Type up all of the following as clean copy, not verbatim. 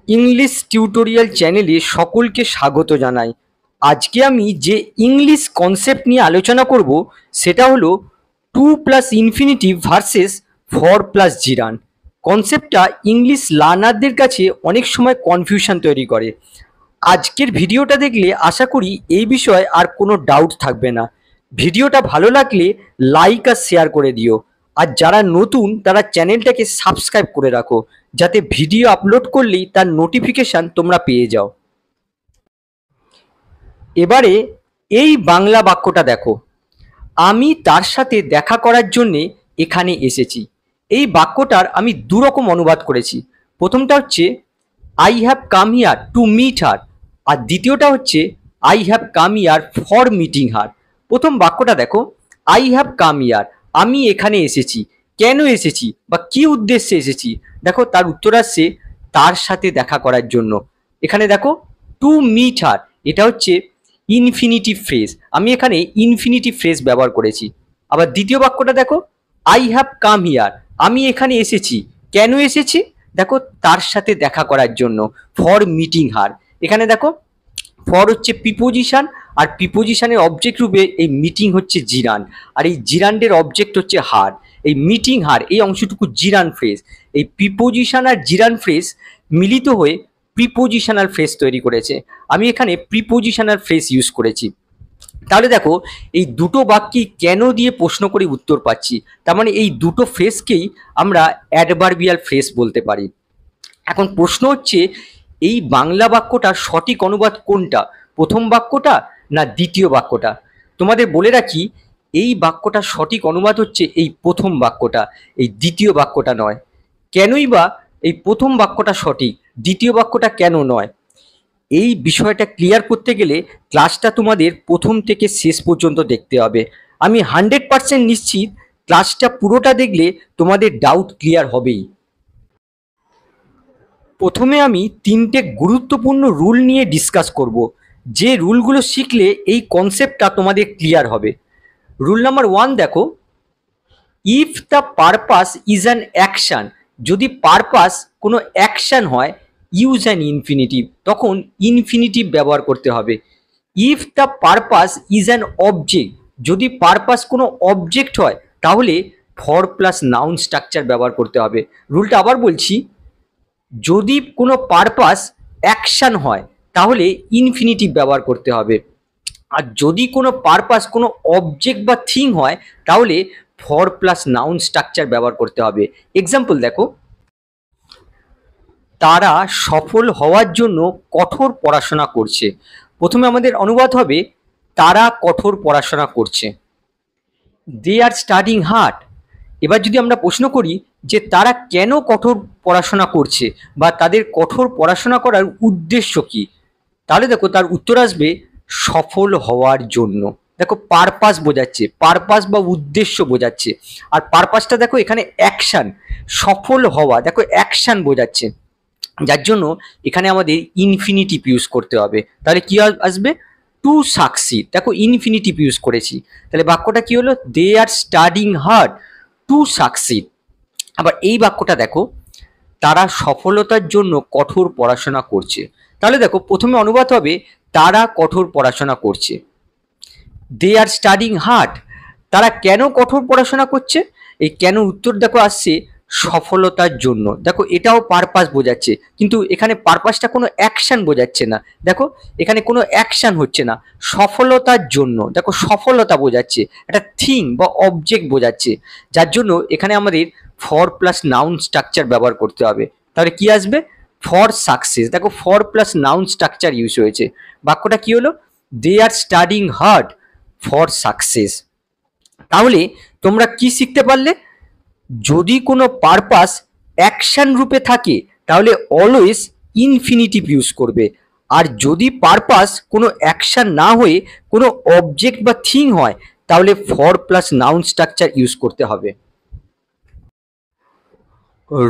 English tutorial চ্যানেলে সকলকে স্বাগত জানাই। আজকে আমি যে ইংলিশ কনসেপ্ট নিয়ে আলোচনা করব সেটা হলো to plus infinitive versus for plus gerund. কনসেপ্টটা ইংলিশ লার্নারদের কাছে অনেক সময় কনফিউশন তৈরি করে। আজকের ভিডিওটা দেখলে আশা করি এই বিষয়ে আর কোনো ডাউট থাকবে না। ভিডিওটা ভালো লাগলে লাইক আর শেয়ার করে দিও, আর যারা নতুন তারা চ্যানেলটাকে সাবস্ক্রাইব করে রাখো, যাতে ভিডিও আপলোড করলেই তার নোটিফিকেশান তোমরা পেয়ে যাও। এবারে এই বাংলা বাক্যটা দেখো, আমি তার সাথে দেখা করার জন্যে এখানে এসেছি। এই বাক্যটার আমি দুরকম অনুবাদ করেছি। প্রথমটা হচ্ছে I have come here to meet her, আর দ্বিতীয়টা হচ্ছে I have come here for meeting her. প্রথম বাক্যটা দেখো, আই হ্যাভ কাম হিয়ার, আমি এখানে এসেছি। কেন এসেছি বা কি উদ্দেশ্যে এসেছি? দেখো তার উত্তর আসছে তার সাথে দেখা করার জন্য। এখানে দেখো টু মিট হার, এটা হচ্ছে ইনফিনিটিভ ফ্রেজ। আমি এখানে ইনফিনিটিভ ফ্রেজ ব্যবহার করেছি। আবার দ্বিতীয় বাক্যটা দেখো, আই হ্যাভ কাম হিয়ার, আমি এখানে এসেছি। কেন এসেছি? দেখো তার সাথে দেখা করার জন্য, ফর মিটিং হার। এখানে দেখো ফর হচ্ছে প্রিপোজিশন, আর প্রিপোজিশনের অবজেক্ট রূপে এই মিটিং হচ্ছে জিরান, আর এই জিরান্ডের অবজেক্ট হচ্ছে হার। এই মিটিং হার এই অংশটুকু জিরান ফ্রেজ। এই প্রিপোজিশন আর জিরান ফ্রেজ মিলিত হয়ে প্রিপোজিশনাল ফ্রেজ তৈরি করেছে। আমি এখানে প্রিপোজিশনাল ফ্রেজ ইউজ করেছি। তাহলে দেখো এই দুটো বাক্যই কেন দিয়ে প্রশ্ন করে উত্তর পাচ্ছি। তার মানে এই দুটো ফ্রেজকেই আমরা অ্যাডভার্বিয়াল ফ্রেজ বলতে পারি। এখন প্রশ্ন হচ্ছে এই বাংলা বাক্যটার সঠিক অনুবাদ কোনটা, প্রথম বাক্যটা না দ্বিতীয় বাক্যটা? তোমাদের বলে রাখি, এই বাক্যটার সঠিক অনুবাদ হচ্ছে এই প্রথম বাক্যটা, এই দ্বিতীয় বাক্যটা নয়। কেনই বা এই প্রথম বাক্যটা সঠিক, দ্বিতীয় বাক্যটা কেন নয়? এই বিষয়টা ক্লিয়ার করতে গেলে ক্লাসটা তোমাদের প্রথম থেকে শেষ পর্যন্ত দেখতে হবে। আমি 100% নিশ্চিত ক্লাসটা পুরোটা দেখলে তোমাদের ডাউট ক্লিয়ার হবেই। প্রথমে আমি তিনটে গুরুত্বপূর্ণ রুল নিয়ে ডিসকাস করব, যে রুলগুলো শিখলে এই কনসেপ্টটা তোমাদের ক্লিয়ার হবে। রুল নাম্বার 1 দেখো, if the purpose is an action, যদি পারপাস কোনো অ্যাকশান হয়, ইউজ অ্যান ইনফিনিটিভ, তখন ইনফিনিটিভ ব্যবহার করতে হবে। If the purpose is an object, যদি পারপাস কোনো অবজেক্ট হয় তাহলে ফর প্লাস নাউন স্ট্রাকচার ব্যবহার করতে হবে। রুলটা আবার বলছি, যদি কোনো পারপাস অ্যাকশান হয় তাহলে ইনফিনিটিভ ব্যবহার করতে হবে, আর যদি কোনো পারপাস কোনো অবজেক্ট বা থিং হয় তাহলে ফর প্লাস নাউন স্ট্রাকচার ব্যবহার করতে হবে। এক্সাম্পল দেখো, তারা সফল হওয়ার জন্য কঠোর পড়াশোনা করছে। প্রথমে আমাদের অনুবাদ হবে তারা কঠোর পড়াশোনা করছে, দে আর স্টাডিং হার্ড। এবার যদি আমরা প্রশ্ন করি যে তারা কেন কঠোর পড়াশোনা করছে বা তাদের কঠোর পড়াশোনা করার উদ্দেশ্য কি, তাহলে দেখো তার উত্তর আসবে সফল হওয়ার জন্য। দেখো পারপাস বোঝাচ্ছে, পারপাস বা উদ্দেশ্য বোঝাচ্ছে। আর পারপাসটা দেখো এখানে অ্যাকশান, সফল হওয়া দেখো অ্যাকশান বোঝাচ্ছে, যার জন্য এখানে আমাদের ইনফিনিটিভ ইউজ করতে হবে। তাহলে কি আসবে? To succeed. দেখো ইনফিনিটিভ ইউজ করেছি, তাহলে বাক্যটা কি হলো? They are studying hard to succeed. আবার এই বাক্যটা দেখো, তারা সফলতার জন্য কঠোর পড়াশোনা করছে। তাহলে দেখো প্রথমে অনুবাদ হবে তারা কঠোর পড়াশোনা করছে, দে আর স্টাডিং হার্ড। তারা কেন কঠোর পড়াশোনা করছে? এই কেন উত্তর দেখো আসছে সফলতার জন্য। দেখো এটাও পারপাস বোঝাচ্ছে, কিন্তু এখানে পারপাসটা কোনো অ্যাকশন বোঝাচ্ছে না। দেখো এখানে কোনো অ্যাকশন হচ্ছে না, সফলতার জন্য। দেখো সফলতা বোঝাচ্ছে, একটা থিং বা অবজেক্ট বোঝাচ্ছে, যার জন্য এখানে আমাদের ফর প্লাস নাউন স্ট্রাকচার ব্যবহার করতে হবে। তাহলে কি আসবে? For success. দেখো for plus noun structure use হয়েছে। বাক্যটা কি হলো? They are studying hard for success. তাহলে তোমরা কি শিখতে পারলে? যদি কোনো পারপাস অ্যাকশন রূপে থাকে তাহলে অলওয়েজ ইনফিনিটিভ ইউজ করবে, আর যদি পারপাস কোনো অ্যাকশন না হয়ে কোনো অবজেক্ট বা থিং হয় তাহলে for plus noun structure use করতে হবে।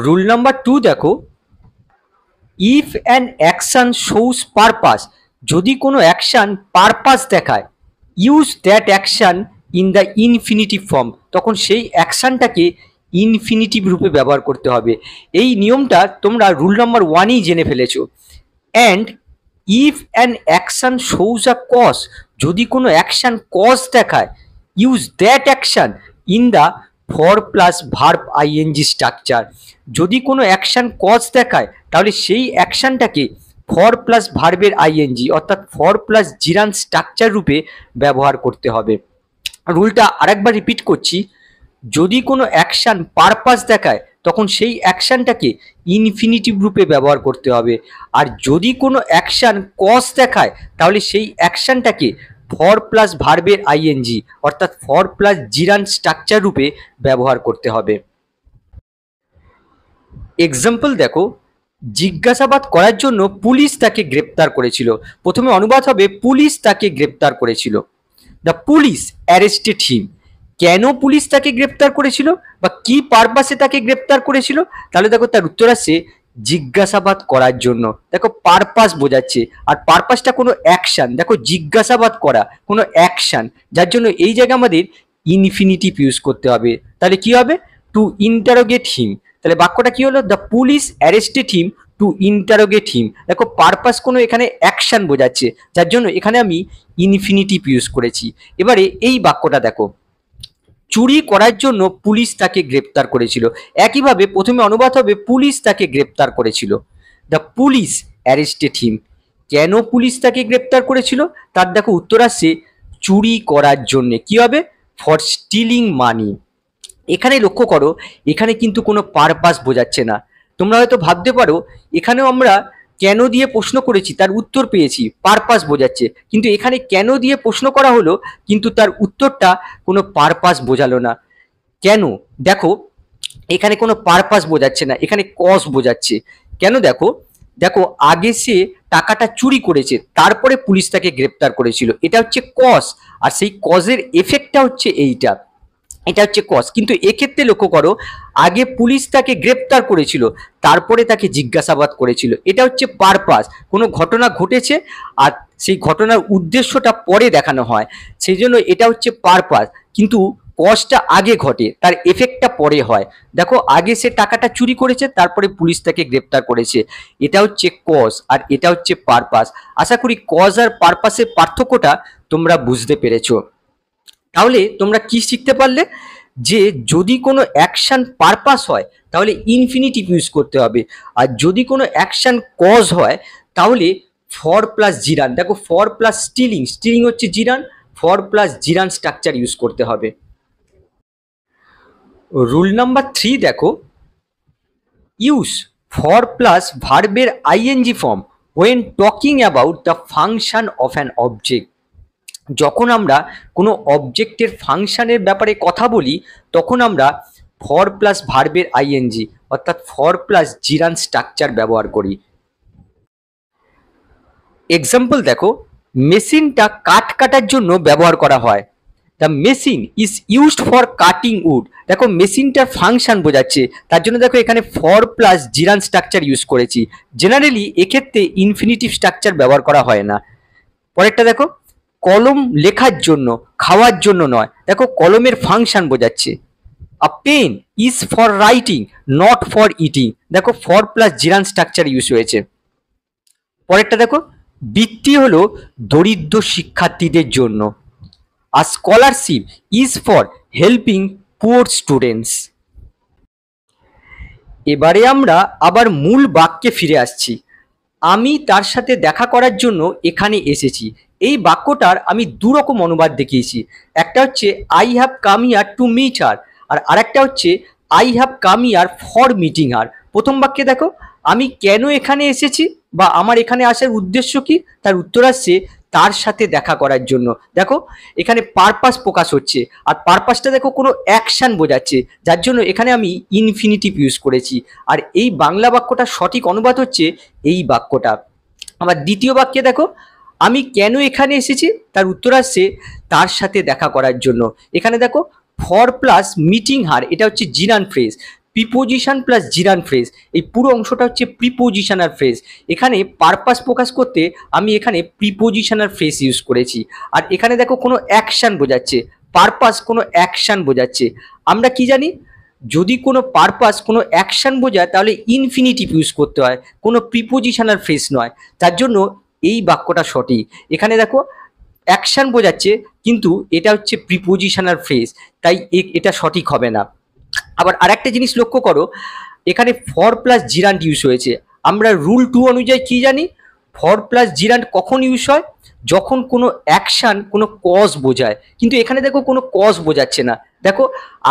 রুল নাম্বার 2 দেখো, if an action shows purpose, যদি কোনো অ্যাকশন পারপাস দেখায়, use that action in the infinitive form, তখন সেই অ্যাকশনটাকে ইনফিনিটিভ রূপে ব্যবহার করতে হবে। এই নিয়মটা তোমরা রুল নাম্বার 1এই জেনে ফেলেছো। And if an action shows a cause, যদি কোনো অ্যাকশন কজ দেখায়, use that action in the for plus verb ING structure. যদি কোনো অ্যাকশন কজ দেখায় তাহলে সেই অ্যাকশনটাকে ফর প্লাস ভার্বের আইএনজি অর্থাৎ ফর প্লাস জিরান স্ট্রাকচার রূপে ব্যবহার করতে হবে। রুলটা আরেকবার রিপিট করছি, যদি কোনো অ্যাকশন পারপাস দেখায় তখন সেই অ্যাকশনটাকে ইনফিনিটিভ রূপে ব্যবহার করতে হবে, আর যদি কোনো অ্যাকশন কজ দেখায় তাহলে সেই অ্যাকশনটাকে ফর প্লাস ভার্বের আইএনজি অর্থাৎ ফর প্লাস জিরান স্ট্রাকচার রূপে ব্যবহার করতে হবে। এক্সাম্পল দেখো, জিজ্ঞাসাবাদ করার জন্য পুলিশ তাকে গ্রেপ্তার করেছিল। প্রথমে অনুবাদ হবে পুলিশ তাকে গ্রেপ্তার করেছিল। দ্য পুলিশ অ্যারেস্টেড হিম। কেন পুলিশ তাকে গ্রেপ্তার করেছিল বা কি পারপাসে তাকে গ্রেপ্তার করেছিল, তাহলে দেখো তার উত্তর আসছে জিজ্ঞাসাবাদ করার জন্য। দেখো পারপাস বোঝাচ্ছে, আর পারপাসটা কোনো অ্যাকশন। দেখো জিজ্ঞাসাবাদ করা কোনো অ্যাকশন, যার জন্য এই জায়গায় আমাদের ইনফিনিটিভ ইউজ করতে হবে। তাহলে কি হবে, টু ইন্টারোগেট হিম। তাহলে বাক্যটা কি হলো, the police arrested him to interrogate him. দেখো পারপাস কোনো এখানে অ্যাকশন বোঝাচ্ছে, যার জন্য এখানে আমি ইনফিনিটিভ ইউজ করেছি। এবারে এই বাক্যটা দেখো, চুরি করার জন্য পুলিশ তাকে গ্রেপ্তার করেছিল। একইভাবে প্রথমে অনুবাদ হবে পুলিশ তাকে গ্রেপ্তার করেছিল। দ্য পুলিশ অ্যারেস্টেড হিম। কেন পুলিশ তাকে গ্রেপ্তার করেছিল, তার দেখো উত্তর আসছে চুরি করার জন্য। কি হবে, ফর স্টিলিং মানি। এখানে লক্ষ্য করো, এখানে কিন্তু কোনো পারপাস বোঝাচ্ছে না। তোমরা হয়তো ভাবতে পারো এখানেও আমরা কেন দিয়ে প্রশ্ন করেছি, তার উত্তর পেয়েছি, পারপাস বোঝাচ্ছে। কিন্তু এখানে কেন দিয়ে প্রশ্ন করা হলো কিন্তু তার উত্তরটা কোনো পারপাস বোঝালো না। কেন, দেখো এখানে কোনো পারপাস বোঝাচ্ছে না, এখানে কজ বোঝাচ্ছে। কেন, দেখো দেখো আগে সে টাকাটা চুরি করেছে, তারপরে পুলিশ তাকে গ্রেপ্তার করেছিল, এটা হচ্ছে কজ। আর সেই কজের এফেক্টটা হচ্ছে এইটা, এটা হচ্ছে কজ। কিন্তু এক্ষেত্রে লক্ষ্য করো, আগে পুলিশ তাকে গ্রেপ্তার করেছিল, তারপরে তাকে জিজ্ঞাসাবাদ করেছিল, এটা হচ্ছে পারপাস। কোনো ঘটনা ঘটেছে আর সেই ঘটনার উদ্দেশ্যটা পরে দেখানো হয়, সেই জন্য এটা হচ্ছে পারপাস। কিন্তু কজটা আগে ঘটে, তার এফেক্টটা পরে হয়। দেখো আগে সে টাকাটা চুরি করেছে, তারপরে পুলিশ তাকে গ্রেপ্তার করেছে, এটা হচ্ছে কজ আর এটা হচ্ছে পারপাস। আশা করি কজ আর পারপাসের পার্থক্যটা তোমরা বুঝতে পেরেছো। তাহলে তোমরা কি শিখতে পারলে, যে যদি কোনো অ্যাকশন পারপাস হয় তাহলে ইনফিনিটিভ ইউজ করতে হবে, আর যদি কোনো অ্যাকশন কজ হয় তাহলে ফর প্লাস জিরান। দেখো ফর প্লাস স্টিলিং, স্টিলিং হচ্ছে gerund, for plus gerund structure use করতে হবে। রুল নাম্বার 3 দেখো, ইউজ ফর প্লাস ভার্বের ING form when talking about the function of an object. যখন আমরা কোনো অবজেক্টের ফাংশনের ব্যাপারে কথা বলি তখন আমরা ফর প্লাস ভার্বের আইএনজি অর্থাৎ ফর প্লাস জিরান স্ট্রাকচার ব্যবহার করি। এক্সাম্পল দেখো, মেশিনটা কাঠ কাটার জন্য ব্যবহার করা হয়। The machine is used for cutting would. দেখো মেশিনটার ফাংশন বোঝাচ্ছে, তার জন্য দেখো এখানে for plus gerund structure use করেছি। জেনারেলি এক্ষেত্রে ইনফিনিটিভ স্ট্রাকচার ব্যবহার করা হয় না। পরেরটা দেখো, কলম লেখার জন্য, খাওয়ার জন্য নয়। দেখো কলমের ফাংশন বোঝাচ্ছে। A pen is for writing not for eating. দেখো for plus gerund structure use হয়েছে। পরেরটা দেখো, বৃত্তি হলো দরিদ্র শিক্ষার্থীদের জন্য। A scholarship is for helping poor students. এবারে আমরা আবার মূল বাক্যে ফিরে আসছি। আমি তার সাথে দেখা করার জন্য এখানে এসেছি। এই বাক্যটার আমি দুরকম অনুবাদ দেখিয়েছি। একটা হচ্ছে I have come here to meet her, আর আরেকটা হচ্ছে I have come here for meeting her. প্রথম বাক্যে দেখো আমি কেন এখানে এসেছি বা আমার এখানে আসার উদ্দেশ্য কি, তার উত্তর আসছে তার সাথে দেখা করার জন্য। দেখো এখানে পারপাস প্রকাশ হচ্ছে, আর পারপাসটা দেখো কোনো অ্যাকশন বোঝাচ্ছে, যার জন্য এখানে আমি ইনফিনিটিভ ইউজ করেছি। আর এই বাংলা বাক্যটা সঠিক অনুবাদ হচ্ছে এই বাক্যটা। আবার দ্বিতীয় বাক্যে দেখো আমি কেন এখানে এসেছি, তার উত্তর আসছে তার সাথে দেখা করার জন্য। এখানে দেখো ফর প্লাস মিটিং হার, এটা হচ্ছে জিরান ফ্রেজ, প্রিপোজিশন প্লাস জিরান ফ্রেজ, এই পুরো অংশটা হচ্ছে প্রিপোজিশনাল ফ্রেজ। এখানে পারপাস প্রকাশ করতে আমি এখানে প্রিপোজিশনাল ফ্রেজ ইউজ করেছি। আর এখানে দেখো কোনো অ্যাকশন বোঝাচ্ছে, পারপাস কোনো অ্যাকশন বোঝাচ্ছে। আমরা কি জানি, যদি কোনো পারপাস কোনো অ্যাকশন বোঝায় তাহলে ইনফিনিটিভ ইউজ করতে হয়, কোনো প্রিপোজিশনাল ফ্রেজ নয়। তার জন্য এই বাক্যটা সঠিক। এখানে দেখো অ্যাকশন বোঝাচ্ছে কিন্তু এটা হচ্ছে প্রিপোজিশনাল ফ্রেজ, তাই এটা সঠিক হবে না। আবার আরেকটা জিনিস লক্ষ্য করো, এখানে ফর প্লাস জিরান্ট ইউজ হয়েছে। আমরা রুল 2 অনুযায়ী কি জানি, ফর প্লাস জিরান্ট কখন ইউজ হয়, যখন কোনো অ্যাকশন কোনো কজ বোঝায়। কিন্তু এখানে দেখো কোনো কজ বোঝাচ্ছে না। দেখো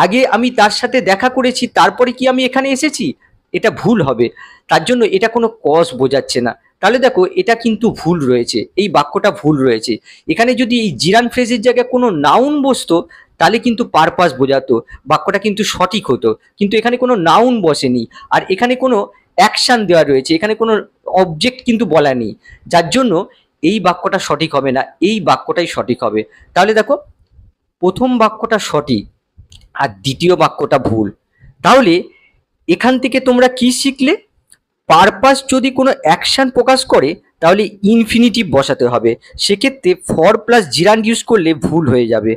আগে আমি তার সাথে দেখা করেছি তারপরে কি আমি এখানে এসেছি, এটা ভুল হবে। তার জন্য এটা কোনো কজ বোঝাচ্ছে না। তাহলে দেখো এটা কিন্তু ভুল রয়েছে, এই বাক্যটা ভুল রয়েছে। এখানে যদি এই জিরান ফ্রেজের জায়গায় কোনো নাউন বসতো তাহলে কিন্তু পারপাস বোঝাতো, বাক্যটা কিন্তু সঠিক হতো। কিন্তু এখানে কোনো নাউন বসেনি, আর এখানে কোনো অ্যাকশন দেওয়া রয়েছে, এখানে কোনো অবজেক্ট কিন্তু বলা নেই। যার জন্য এই বাক্যটা সঠিক হবে না, এই বাক্যটাই সঠিক হবে। তাহলে দেখো প্রথম বাক্যটা সঠিক আর দ্বিতীয় বাক্যটা ভুল। তাহলে এখান থেকে তোমরা কি শিখলে, পারপাস যদি কোনো অ্যাকশন প্রকাশ করে তাহলে ইনফিনিটিভ বসাতে হবে, সেক্ষেত্রে ফর প্লাস জিরান্ড ইউজ করলে ভুল হয়ে যাবে।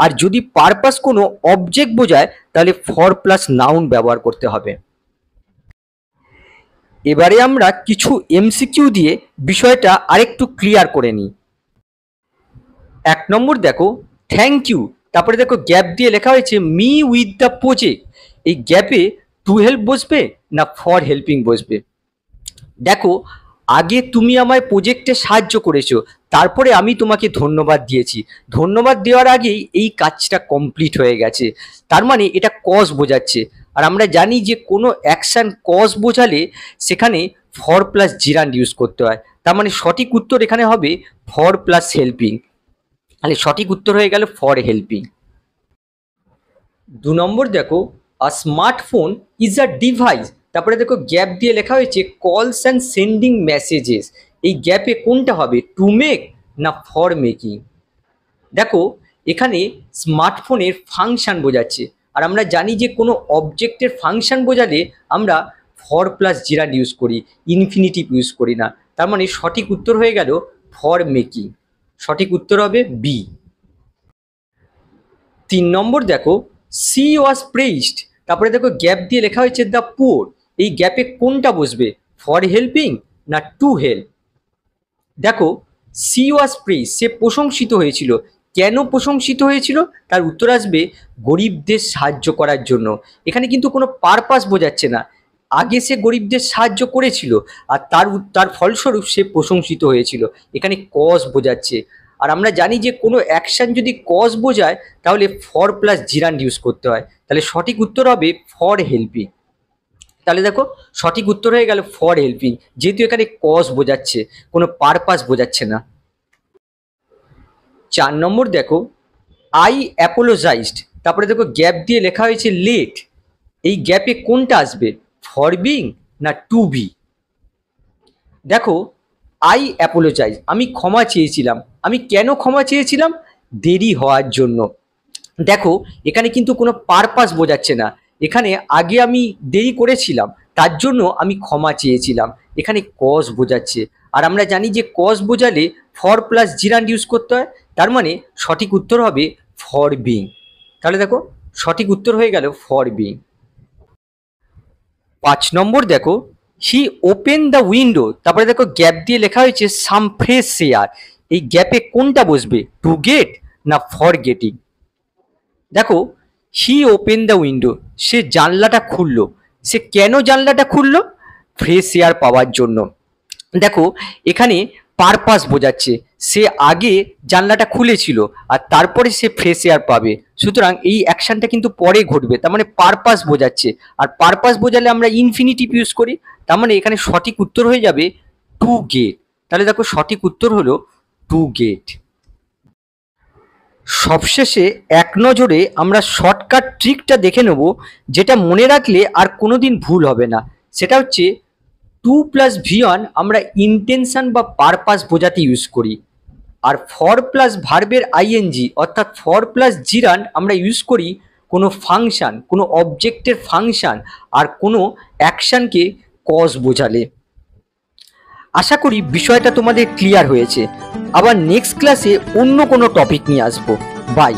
আর যদি পারপাস কোনো অবজেক্ট বোঝায় তাহলে ফর প্লাস নাউন ব্যবহার করতে হবে। এবারে আমরা কিছু এমসিকিউ দিয়ে বিষয়টা আরেকটু ক্লিয়ার করে নিই। 1 নম্বর দেখো থ্যাংক ইউ, তারপরে দেখো গ্যাপ দিয়ে লেখা হয়েছে মি উইথ দ্য প্রজেক্ট। এই গ্যাপে টু হেল্প বসবে না ফর হেল্পিং বসবে? দেখো আগে তুমি আমায় প্রজেক্টে সাহায্য করেছো, তারপরে আমি তোমাকে ধন্যবাদ দিয়েছি। ধন্যবাদ দেওয়ার আগেই এই কাজটা কমপ্লিট হয়ে গেছে, তার মানে এটা কজ বোঝাচ্ছে। আর আমরা জানি যে কোনো অ্যাকশন কজ বোঝালে সেখানে ফর প্লাস জিরান্ড ইউজ করতে হয়। তার মানে সঠিক উত্তর এখানে হবে ফর প্লাস হেল্পিং। তাহলে সঠিক উত্তর হয়ে গেল ফর হেল্পিং। 2 নম্বর দেখো আ স্মার্টফোন ইজ আ ডিভাইস, তারপরে দেখো গ্যাপ দিয়ে লেখা হয়েছে কলস অ্যান্ড সেন্ডিং মেসেজেস। এই গ্যাপে কোনটা হবে, টু মেক না ফর মেকিং? দেখো এখানে স্মার্টফোনের ফাংশন বোঝাচ্ছে, আর আমরা জানি যে কোনো অবজেক্টের ফাংশন বোঝালে আমরা ফর প্লাস জিরান্ড ইউজ করি, ইনফিনিটিভ ইউজ করি না। তার মানে সঠিক উত্তর হয়ে গেল ফর মেকিং। সঠিক উত্তর হবে বি। 3 নম্বর দেখো সি ওয়াজ প্রেইজড, তারপরে দেখো গ্যাপ দিয়ে লেখা হয়েছে দ্য পুয়ার। এই গ্যাপে কোনটা বসবে, ফর হেল্পিং না টু হেল্প? দেখো সি ওয়াজ প্রেইজ, সে প্রশংসিত হয়েছিল। কেন প্রশংসিত হয়েছিল, তার উত্তর আসবে গরিবদের সাহায্য করার জন্য। এখানে কিন্তু কোনো পারপাস বোঝাচ্ছে না, আগে সে গরিবদের সাহায্য করেছিল আর তার ফলস্বরূপ সে প্রশংসিত হয়েছিল। এখানে কজ বোঝাচ্ছে। আর আমরা জানি যে কোনো অ্যাকশন যদি কজ বোঝায় তাহলে ফর প্লাস জিরান্ড ইউজ করতে হয়। তাহলে সঠিক উত্তর হবে ফর হেল্পিং। তাহলে দেখো সঠিক উত্তর হয়ে গেল ফর হেল্পিং, যেহেতু এখানে কজ বোঝাচ্ছে, কোনো পারপাস বোঝাচ্ছে না। 4 নম্বর দেখো আই অ্যাপোলোজাইজড, তারপরে দেখো গ্যাপ দিয়ে লেখা হয়েছে লেট। এই গ্যাপে কোনটা আসবে, ফর বিং না টু বি? দেখো আই অ্যাপোলোজাইজ, আমি ক্ষমা চেয়েছিলাম। আমি কেন ক্ষমা চেয়েছিলাম, দেরি হওয়ার জন্য। দেখো এখানে কিন্তু কোনো পারপাস বোঝাচ্ছে না, এখানে আগে আমি দেরি করেছিলাম তার জন্য আমি ক্ষমা চেয়েছিলাম, এখানে কজ বোঝাচ্ছে। আর আমরা জানি যে কজ বোঝালে ফর প্লাস জিরান্ড ইউজ করতে হয়, তার মানে সঠিক উত্তর হবে ফর বিং। তাহলে দেখো সঠিক উত্তর হয়ে গেল ফর বিং। 5 নম্বর দেখো হি ওপেন দ্য উইন্ডো, তারপরে দেখো গ্যাপ দিয়ে লেখা হয়েছে সাম ফ্রেশ এয়ার। এই গ্যাপে কোনটা বসবে, টু গেট না ফর গেটিং? দেখো হি ওপেন দ্য উইন্ডো, সে জানলাটা খুললো। সে কেন জানলাটা খুললো, ফ্রেশ এয়ার পাওয়ার জন্য। দেখো এখানে পারপাস বোঝাচ্ছে, সে আগে জানলাটা খুলেছিল আর তারপরে সে ফ্রেশ এয়ার পাবে, সুতরাং এই অ্যাকশনটা কিন্তু পরে ঘটবে, তার মানে পারপাস বোঝাচ্ছে। আর পারপাস বোঝালে আমরা ইনফিনিটিভ ইউজ করি, তার মানে এখানে সঠিক উত্তর হয়ে যাবে টু গেট। তাহলে দেখো সঠিক উত্তর হলো টু গেট। সবশেষে এক নজরে আমরা শর্টকাট ট্রিকটা দেখে নেব, যেটা মনে রাখলে আর কোনোদিন ভুল হবে না। সেটা হচ্ছে টু প্লাস ভি1 আমরা ইন্টেনশন বা পারপাস বোঝাতে ইউজ করি, আর ফর প্লাস ভার্বের আইএনজি অর্থাৎ ফর প্লাস জিরান্ড আমরা ইউজ করি কোনো ফাংশন, কোনো অবজেক্টের ফাংশন আর কোনো অ্যাকশনকে কজ বোঝালে। আশা করি বিষয়টা তোমাদের ক্লিয়ার হয়েছে। আবার নেক্সট ক্লাসে অন্য কোনো টপিক নিয়ে আসবো। বাই।